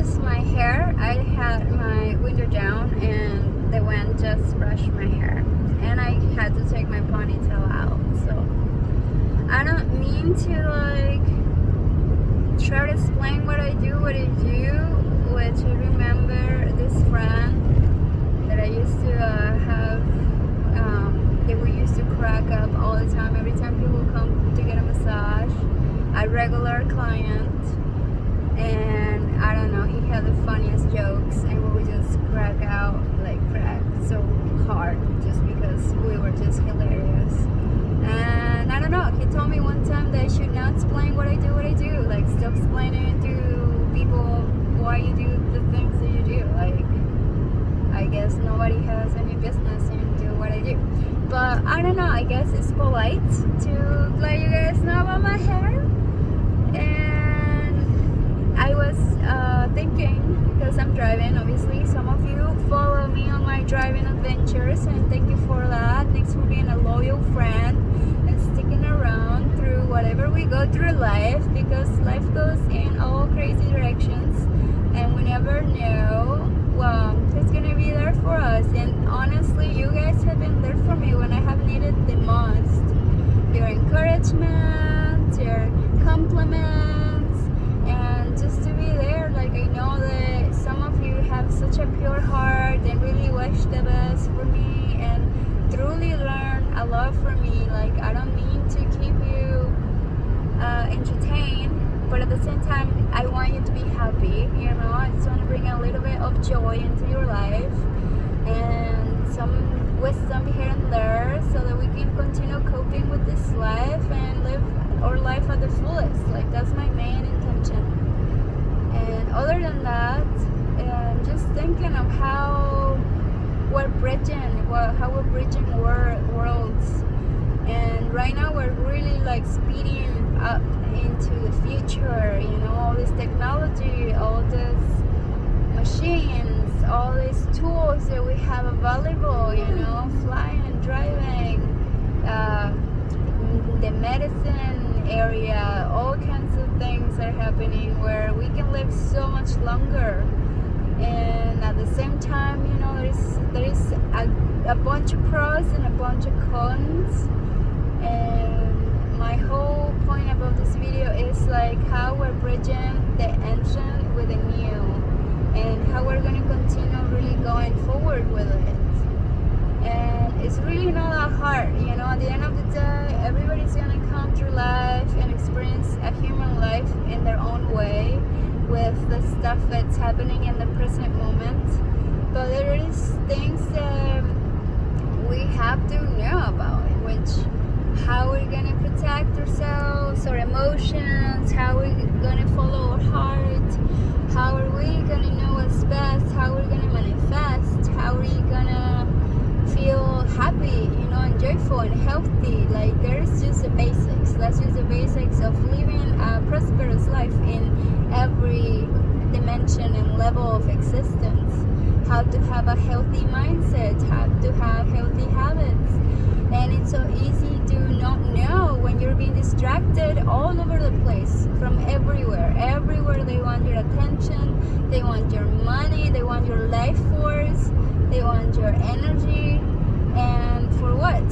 was my hair. I had my window down and the wind just brushed my hair. And I had to take my ponytail out. So I don't mean to try to explain what I do, which I remember this friend that I used to have, that we used to crack up all the time every time people come to get a massage, a regular client. And I don't know, he had the funniest jokes and we would just crack so hard just because we were just hilarious. And I don't know, he told me one time that I should not explain what I do, like stop explaining to people why you do the things that you do. Like, I guess nobody has any business in do what I do. But I don't know, I guess it's polite to let you guys know about my hair. And I was thinking, because I'm driving, obviously, some of you follow me on my driving adventures, and thank you for that. Thanks for being a loyal friend and sticking around through whatever we go through life, because life goes in all crazy directions, and we never know who's gonna be there for us. And honestly, you guys have been there for me when I have needed the most. Your encouragement, your compliments, and just to be there. Like, I know that some of you have such a pure heart and really wish the best for me and truly learn a lot from me. Like, I don't mean to keep you entertained, but at the same time, I want you to be happy. I just want to bring a little bit of joy into your life and some wisdom here and there, so that we can continue coping with this life and live our life at the fullest. Like, that's my main intention. And other than that, just thinking of how we're bridging worlds. And right now we're really speeding up into the future. All this technology, all these machines, all these tools that we have available. Flying and driving, the medicine area, all kinds of things are happening where we can live so much longer. And at the same time, there is a bunch of pros and a bunch of cons. And my whole point about this video is how we're bridging the ancient with the new, and how we're going to continue really going forward with it. And it's really not that hard. At the end of the day, everybody's going to come through life and experience a human life in their own way, with the stuff that's happening in the present moment. But there is things that we have to know about, which how we're gonna protect ourselves, our emotions, how we're gonna follow our heart, how are we gonna know what's best, how we're gonna manifest, how are you gonna feel happy, and joyful and healthy. Like, there's just the basics. Let's use the basics of living a prosperous life in every dimension and level of existence. How to have a healthy mindset, how to have healthy habits. And it's so easy to not know when you're being distracted all over the place, from everywhere. Everywhere they want your attention, they want your money, they want your life force, they want your energy. And for what?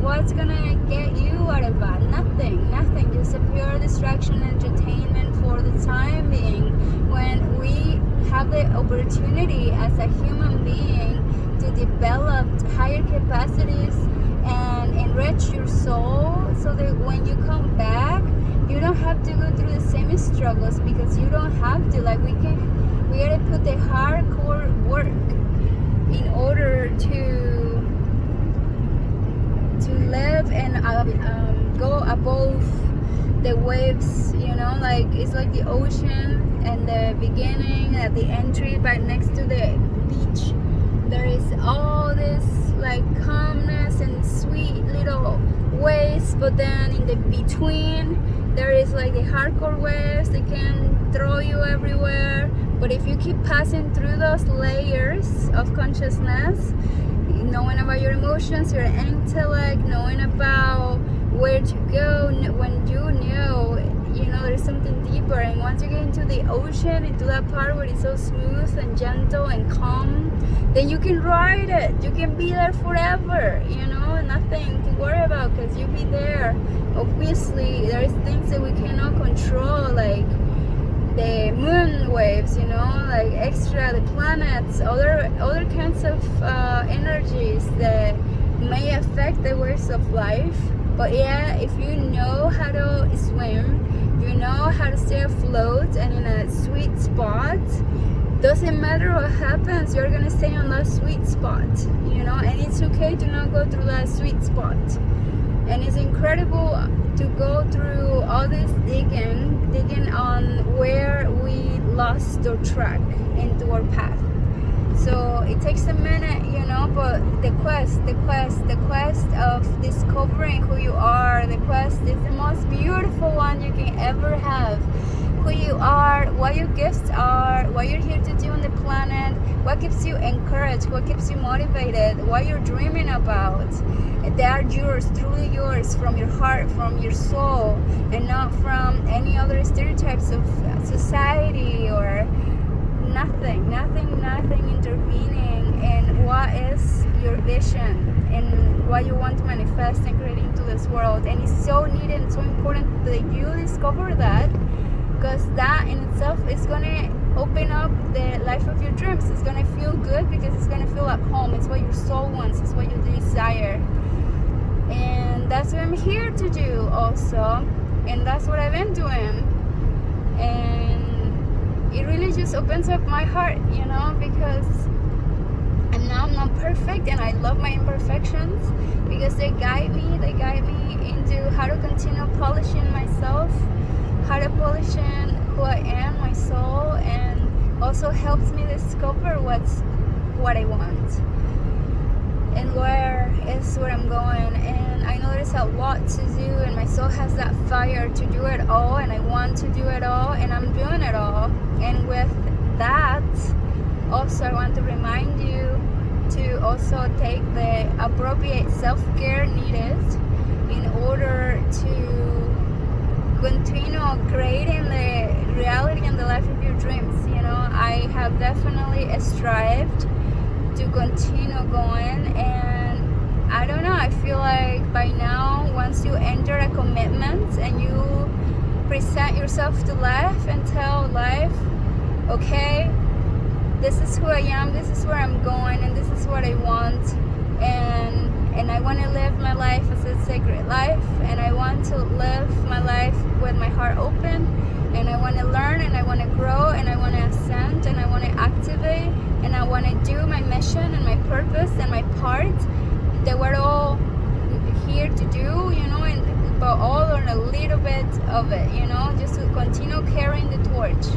What's gonna get you out of that? Nothing. Just a pure distraction, entertainment for the time being, when we have the opportunity as a human being to develop higher capacities and enrich your soul, so that when you come back, you don't have to go through the same struggles, because you don't have to. We gotta put the hardcore work in order to live and go above the waves. It's like the ocean, and the beginning, at the entry, right next to the beach, there is all this calmness and sweet little waves, but then in the between there is the hardcore waves that can throw you everywhere. But if you keep passing through those layers of consciousness, knowing about your emotions, your intellect, knowing about where to go, when you know there's something deeper. And once you get into the ocean, into that part where it's so smooth and gentle and calm, then you can ride it. You can be there forever, nothing to worry about, because you'll be there. Obviously, there's things that we cannot control, like the moon waves, like the planets, other kinds of energies that may affect the waves of life. But yeah, if you know how to swim, you know how to stay afloat and in a sweet spot, doesn't matter what happens, you're gonna stay on that sweet spot, and it's okay to not go through that sweet spot. And it's incredible to go through all this digging on where we lost our track into our path. So it takes a minute, but the quest of discovering who you are, the quest is the most beautiful one you can ever have. Who you are, what your gifts are, what you're here to do on the planet, what keeps you encouraged, what keeps you motivated, what you're dreaming about. They are yours, truly yours, from your heart, from your soul, and not from any other stereotypes of society or nothing intervening in what is your vision and what you want to manifest and create into this world. And it's so needed and so important that you discover that, because that in itself is going to open up the life of your dreams. It's going to feel good because it's going to feel like home. It's what your soul wants. It's what you desire. And that's what I'm here to do also. And that's what I've been doing. And it really just opens up my heart, because I'm not perfect, and I love my imperfections because they guide me into how to continue polishing myself, how to polish in who I am, my soul, and also helps me discover what I want and where I'm going. And I know there's a lot to do, and my soul has that fire to do it all, and I want to do it all, and I'm doing it all. And with that, also I want to remind you to also take the appropriate self-care needed in order to continue creating the reality and the life of your dreams. I have definitely strived to continue going, and I don't know, I feel like by now, once you enter a commitment and you present yourself to life and tell life, okay, this is who I am, this is where I'm going, and this is what I want, and I want to live my life as a sacred life, and I want to live my life with my heart open, and I want to learn, and I want to grow, and I want to ascend, and I want to activate, and I want to do my mission and my purpose and my part that we're all here to do, but all on a little bit of it, just to continue carrying the torch.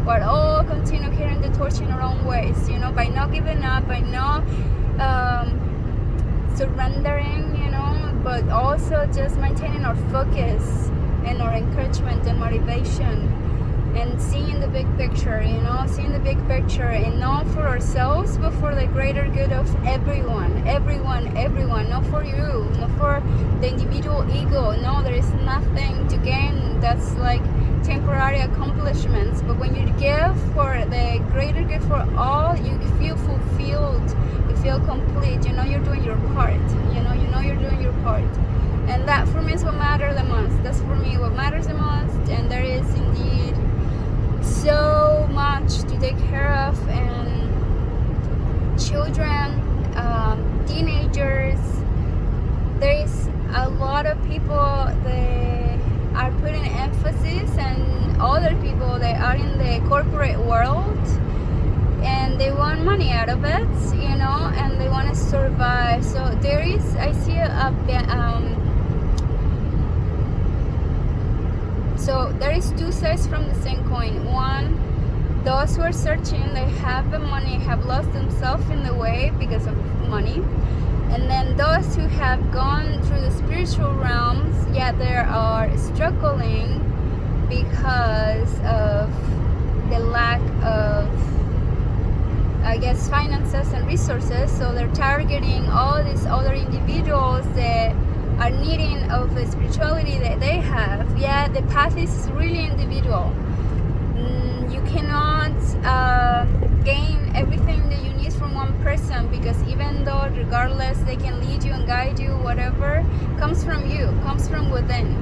We're all continue carrying the torch in our own ways, by not giving up, by not surrendering, but also just maintaining our focus and our encouragement and motivation, and seeing the big picture, seeing the big picture, and not for ourselves, but for the greater good of everyone, not for you, not for the individual ego. No, there is nothing to gain that's like temporary accomplishments, but when you give for the greater good for all, you feel fulfilled, you feel complete, you're doing your part, you're doing your part. And that for me is what matters the most. That's for me what matters the most. And there is indeed so much to take care of, and children, teenagers. There is a lot of people that are putting emphasis, and other people that are in the corporate world, and they want money out of it, and they want to survive. So I see so there is two sides from the same coin. One, those who are searching, they have the money, have lost themselves in the way because of money. And then those who have gone through the spiritual realms, yet they are struggling because of the lack of, finances and resources. So they're targeting all these other individuals that are needing of the spirituality that they have, yeah, the path is really individual. You cannot gain everything that you need from one person, because even though regardless they can lead you and guide you, whatever comes from you, comes from within.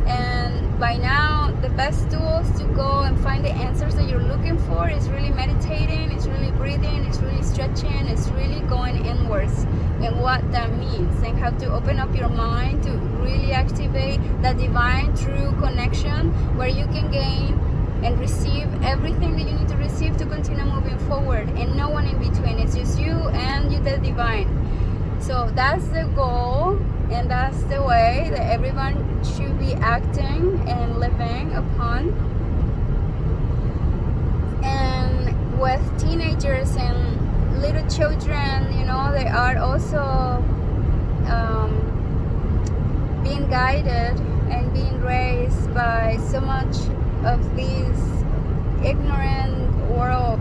And by now the best tools to go and find the answers that you're looking for is really meditating, it's really breathing, it's really stretching, it's really going inwards, and what that means, and how to open up your mind to really activate that divine true connection where you can gain and receive everything that you need to receive to continue moving forward, and no one in between. It's just you and you, the divine. So that's the goal, and that's the way that everyone should be acting and living upon. And with teenagers and little children, you know, they are also being guided and being raised by so much of these ignorant world,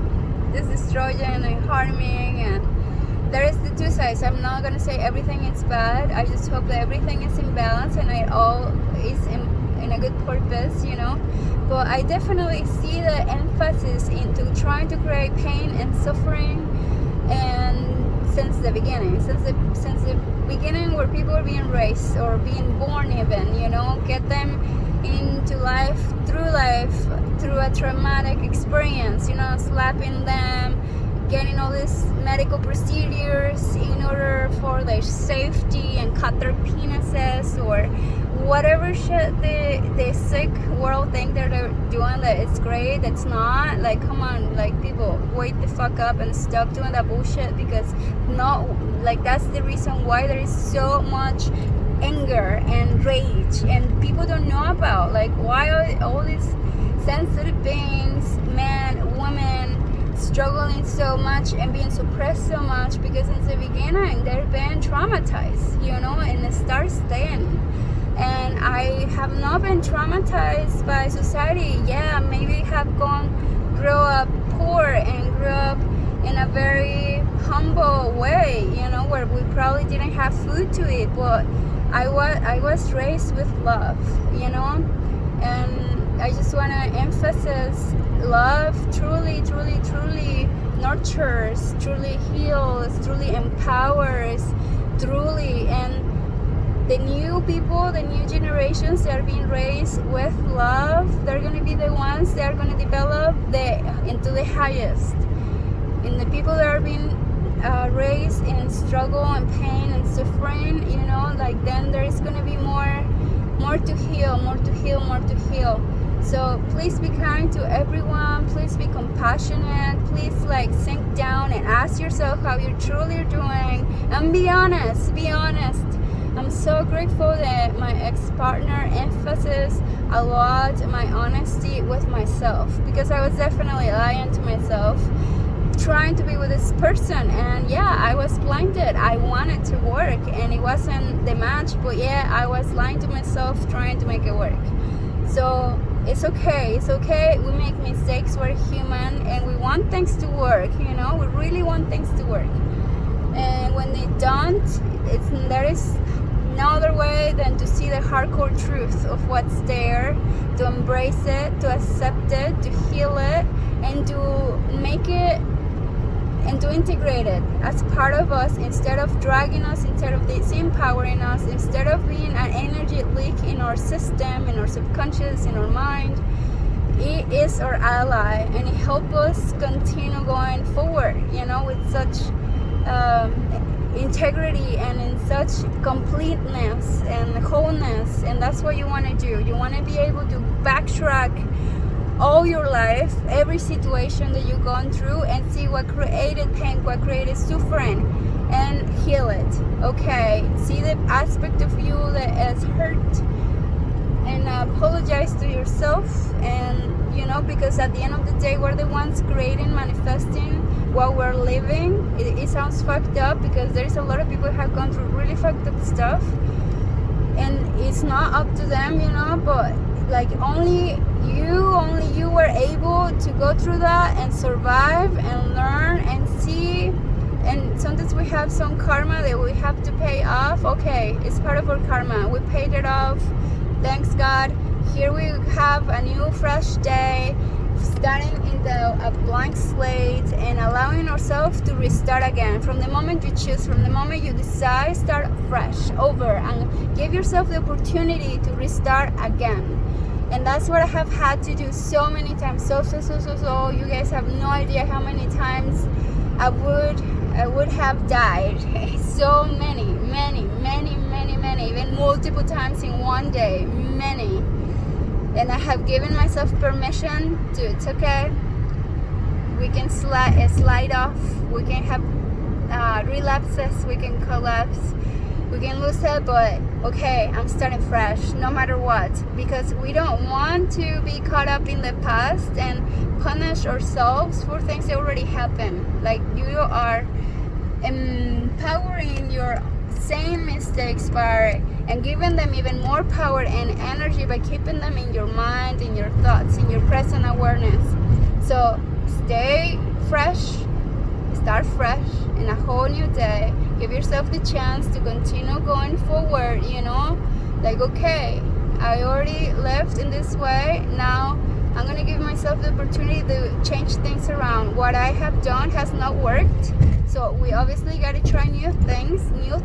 this destroying and harming, and there is the two sides. I'm not gonna say everything is bad. I just hope that everything is in balance and it all is in a good purpose, you know. But I definitely see the emphasis into trying to create pain and suffering, and since the beginning, since the beginning, where people are being raised or being born, even, you know, get them into life through a traumatic experience, you know, slapping them, getting all these medical procedures in order for their safety, and cut their penises or whatever shit the sick world think that they're doing that it's great. That's not. Like, come on, like, people, wake the fuck up and stop doing that bullshit, because not, like, that's the reason why there is so much anger and rage, and people don't know about, like, why are all these sensitive beings, men, women, struggling so much and being suppressed so much, because in the beginning they're being traumatized, you know, and it starts then. And I have not been traumatized by society. Yeah, maybe have grew up poor and grew up in a very humble way, you know, where we probably didn't have food to eat, but I was raised with love, you know. And I just want to emphasize love truly nurtures, truly heals, truly empowers, truly. And the new people, the new generations that are being raised with love, they're going to be the ones that are going to develop into the highest. And the people that are being raised in struggle and pain and suffering, you know, like, then there is going to be more to heal. So please be kind to everyone, please be compassionate, please, like, sink down and ask yourself how you're truly doing, and be honest. I'm so grateful that my ex-partner emphasized a lot my honesty with myself, because I was definitely lying to myself trying to be with this person. And yeah, I was blinded. I wanted to work and it wasn't the match, but yeah, I was lying to myself trying to make it work. So it's okay, we make mistakes, we're human, and we want things to work, you know, we really want things to work. And when they don't, there is no other way than to see the hardcore truth of what's there, to embrace it, to accept it, to heal it, and to make it and to integrate it as part of us, instead of dragging us, instead of disempowering us, instead of being an energy leak in our system, in our subconscious, in our mind. It is our ally, and it helps us continue going forward, you know, with such integrity and in such completeness and wholeness. And that's what you want to do. You want to be able to backtrack all your life, every situation that you've gone through, and see what created pain, what created suffering, and heal it. Okay, see the aspect of you that is hurt, and apologize to yourself. And you know, because at the end of the day, we're the ones creating, manifesting what we're living. It sounds fucked up, because there's a lot of people who have gone through really fucked up stuff, and it's not up to them, you know, but like only you were able to go through that and survive and learn and see and sometimes we have some karma that we have to pay off. Okay, it's part of our karma. We paid it off. Thanks God. Here we have a new fresh day, starting in a blank slate and allowing ourselves to restart again. From the moment you choose, from the moment you decide, start fresh over and give yourself the opportunity to restart again. And that's what I have had to do so many times. So you guys have no idea how many times I would have died. So many, even multiple times in one day, many. And I have given myself permission to, it's okay. We can slide off. We can have relapses. We can collapse. We can lose it, but okay, I'm starting fresh, no matter what. Because we don't want to be caught up in the past and punish ourselves for things that already happened. Like, you are empowering your same mistakes and giving them even more power and energy by keeping them in your mind, in your thoughts, in your present awareness. So stay fresh, start fresh in a whole new day. Give yourself the chance to continue going forward, like, okay, I already lived in this way. Now I'm gonna give myself the opportunity to change things around. What I have done has not worked, so we obviously gotta try new things, new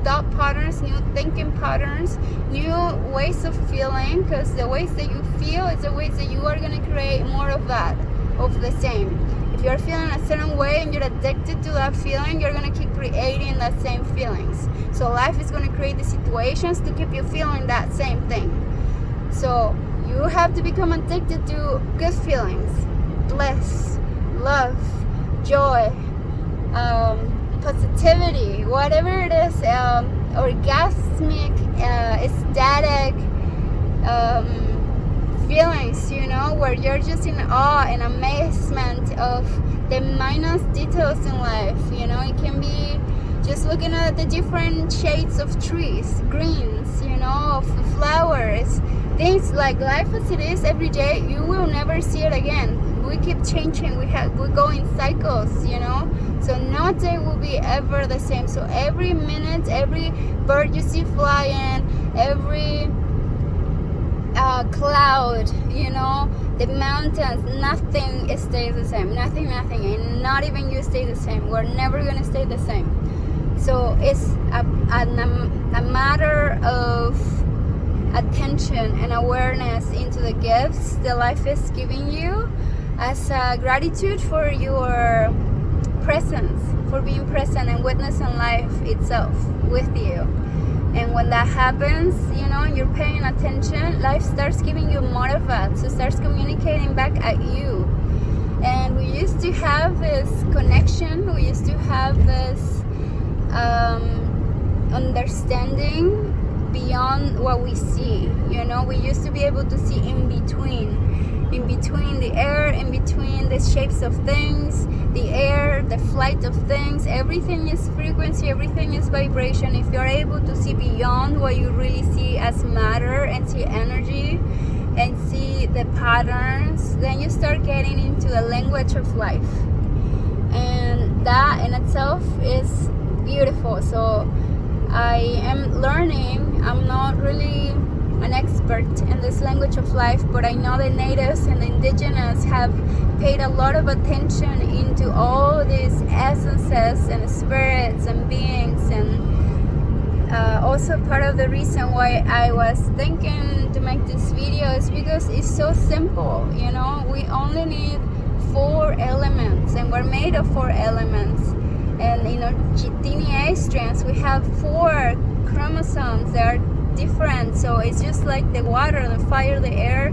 thought patterns, new thinking patterns, new ways of feeling, because the ways that you feel is the ways that you are going to create more of that, of the same. If you're feeling a certain way and you're addicted to that feeling, you're going to keep creating that same feelings. So life is going to create the situations to keep you feeling that same thing. So you have to become addicted to good feelings, bliss, love, joy, positivity, whatever it is, orgasmic, ecstatic feelings, where you're just in awe and amazement of the minus details in life. It can be just looking at the different shades of trees, greens, of flowers, things like life as it is every day. You will never see it again. We keep changing. We go in cycles, so no day will be ever the same. So every minute, every bird you see flying, every cloud, the mountains, nothing stays the same. Nothing, and not even you stay the same. We're never gonna stay the same. So it's a matter of attention and awareness into the gifts that life is giving you, as a gratitude for your presence, for being present and witnessing life itself with you. And when that happens, you're paying attention, life starts giving you more of that, so starts communicating back at you. And we used to have this connection, we used to have this understanding beyond what we see. We used to be able to see in between the air, in between the shapes of things, the air, the flight of things. Everything is frequency, everything is vibration. If you're able to see beyond what you really see as matter and see energy and see the patterns, then you start getting into the language of life. And that in itself is beautiful. So I am learning. I'm not really an expert in this language of life, but I know the natives and the indigenous have paid a lot of attention into all these essences and spirits and beings. And also part of the reason why I was thinking to make this video is because it's so simple. We only need 4 elements, and we're made of 4 elements. And in our DNA strands, we have 4 chromosomes that are different. So it's just like the water, the fire, the air,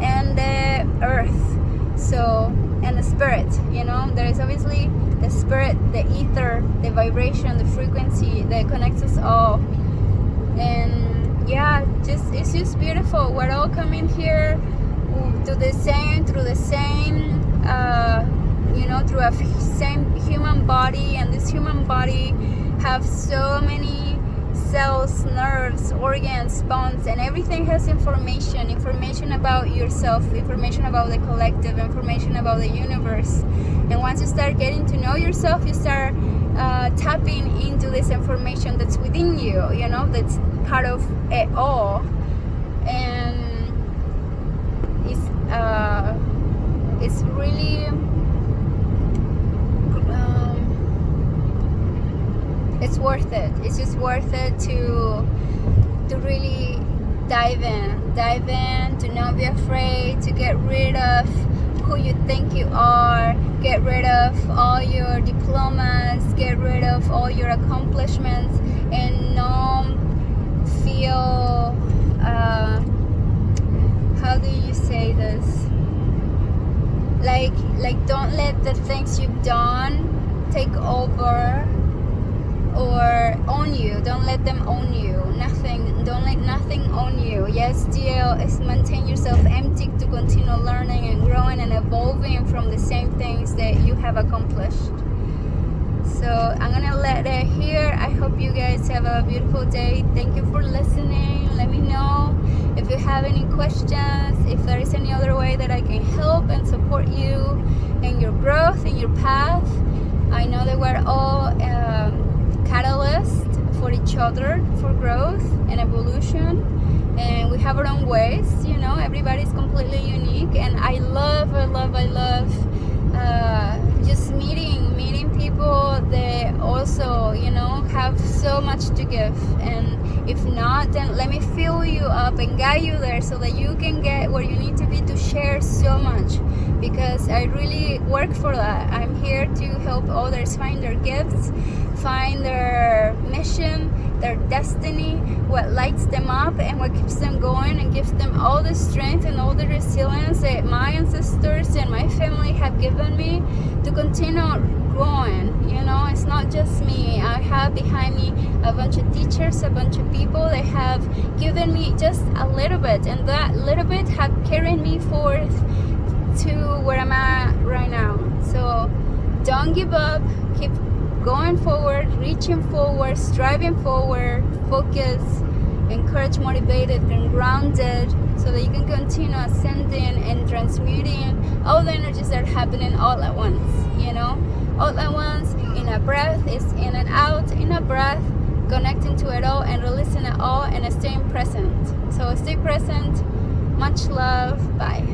and the earth. So, and the spirit, there is obviously the spirit, the ether, the vibration, the frequency that connects us all. And yeah, it's just beautiful. We're all coming here through the same through a same human body, and this human body have so many cells, nerves, organs, bones, and everything has information about yourself, information about the collective, information about the universe. And once you start getting to know yourself, you start tapping into this information that's within you, you know, that's part of it all. And it's really it's worth it. It's just worth it to really dive in, to not be afraid, to get rid of who you think you are, get rid of all your diplomas, get rid of all your accomplishments, and not feel how do you say this, like don't let the things you've done take over or own you. Don't let them own you. Don't let nothing own you. Yes, still maintain yourself empty to continue learning and growing and evolving from the same things that you have accomplished. So I'm gonna let it here. I hope you guys have a beautiful day. Thank you for listening. Let me know if you have any questions, if there is any other way that I can help and support you in your growth, in your path. I know that we're all catalyst for each other, for growth and evolution, and we have our own ways, you know. Everybody's completely unique, and I love just meeting people that also, you know, have so much to give. And if not, then let me fill you up and guide you there so that you can get where you need to be to share so much, because I really work for that. I'm here to help others find their gifts, find their mission, their destiny, what lights them up and what keeps them going and gives them all the strength and all the resilience that my ancestors and my family have given me to continue growing. You know, it's not just me. I have behind me a bunch of teachers, a bunch of people that have given me just a little bit, and that little bit have carried me forth to where I'm at right now. So don't give up, keep going forward, reaching forward, striving forward, focus, encouraged, motivated, and grounded, so that you can continue ascending and transmuting all the energies that are happening all at once, you know, all at once. In a breath, it's in and out, in a breath, connecting to it all and releasing it all and staying present. So stay present. Much love. Bye.